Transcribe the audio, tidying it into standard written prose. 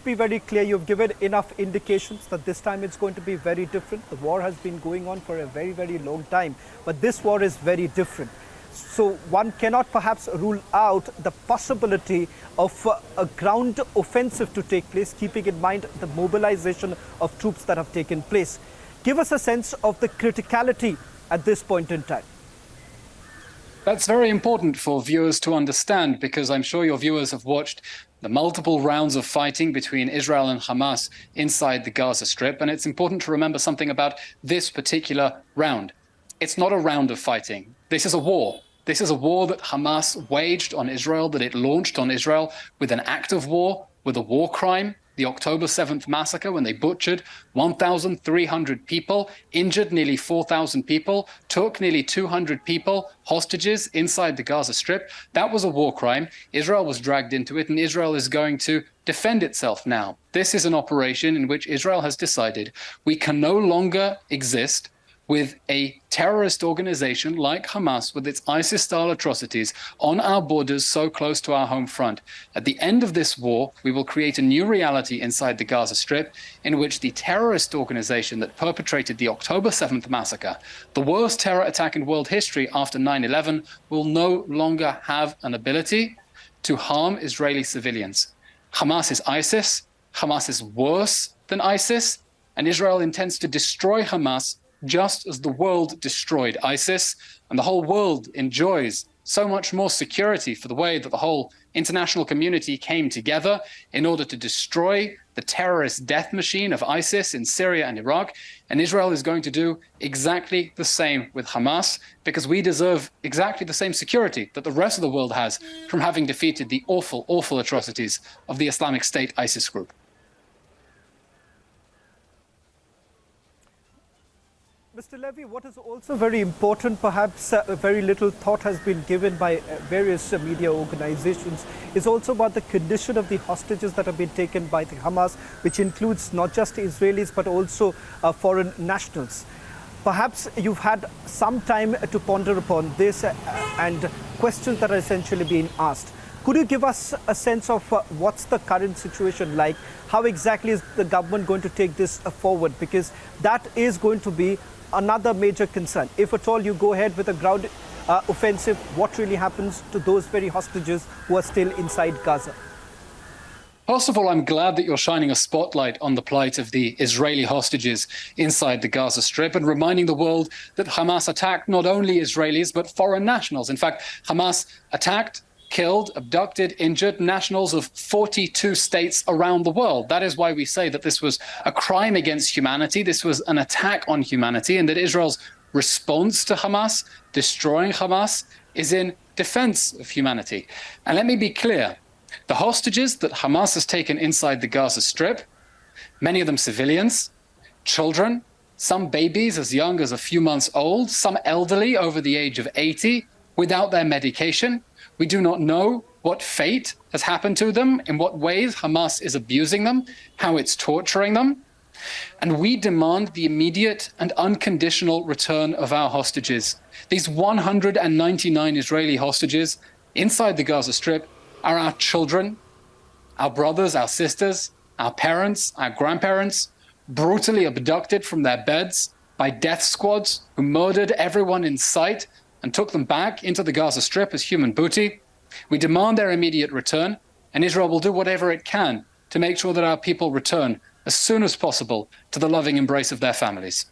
be very clear. You've given enough indications that this time it's going to be very different. The war has been going on for a very, very long time, but this war is very different. So one cannot perhaps rule out the possibility of a ground offensive to take place, keeping in mind the mobilization of troops that have taken place. Give us a sense of the criticality at this point in time. That's very important for viewers to understand, because I'm sure your viewers have watched the multiple rounds of fighting between Israel and Hamas inside the Gaza Strip. And it's important to remember something about this particular round. It's not a round of fighting. This is a war. This is a war that Hamas waged on Israel, that it launched on Israel with an act of war, with a war crime. The October 7th massacre, when they butchered 1,300 people, injured nearly 4,000 people, took nearly 200 people hostages inside the Gaza Strip. That was a war crime. Israel was dragged into it, and Israel is going to defend itself now. This is an operation in which Israel has decided we can no longer exist with a terrorist organization like Hamas, with its ISIS-style atrocities on our borders so close to our home front. At the end of this war, we will create a new reality inside the Gaza Strip in which the terrorist organization that perpetrated the October 7th massacre, the worst terror attack in world history after 9/11, will no longer have an ability to harm Israeli civilians. Hamas is ISIS. Hamas is worse than ISIS, and Israel intends to destroy Hamas just as the world destroyed ISIS, and the whole world enjoys so much more security for the way that the whole international community came together in order to destroy the terrorist death machine of ISIS in Syria and Iraq. And Israel is going to do exactly the same with Hamas, because we deserve exactly the same security that the rest of the world has from having defeated the awful, awful atrocities of the Islamic State ISIS group. Mr. Levy, what is also very important, perhaps very little thought has been given by various media organizations, is also about the condition of the hostages that have been taken by the Hamas, which includes not just Israelis, but also foreign nationals. Perhaps you've had some time to ponder upon this and questions that are essentially being asked. Could you give us a sense of what's the current situation like? How exactly is the government going to take this forward? Because that is going to be another major concern. If at all you go ahead with a ground offensive, what really happens to those very hostages who are still inside Gaza? First of all, I'm glad that you're shining a spotlight on the plight of the Israeli hostages inside the Gaza Strip and reminding the world that Hamas attacked not only Israelis, but foreign nationals. In fact, Hamas attacked, killed, abducted, injured nationals of 42 states around the world. That is why we say that this was a crime against humanity. This was an attack on humanity, and that Israel's response to Hamas, destroying Hamas, is in defense of humanity. And let me be clear, the hostages that Hamas has taken inside the Gaza Strip, many of them civilians, children, some babies as young as a few months old, some elderly over the age of 80, without their medication. We do not know what fate has happened to them, in what ways Hamas is abusing them, how it's torturing them. And we demand the immediate and unconditional return of our hostages. These 199 Israeli hostages inside the Gaza Strip are our children, our brothers, our sisters, our parents, our grandparents, brutally abducted from their beds by death squads who murdered everyone in sight and took them back into the Gaza Strip as human booty. We demand their immediate return, and Israel will do whatever it can to make sure that our people return as soon as possible to the loving embrace of their families.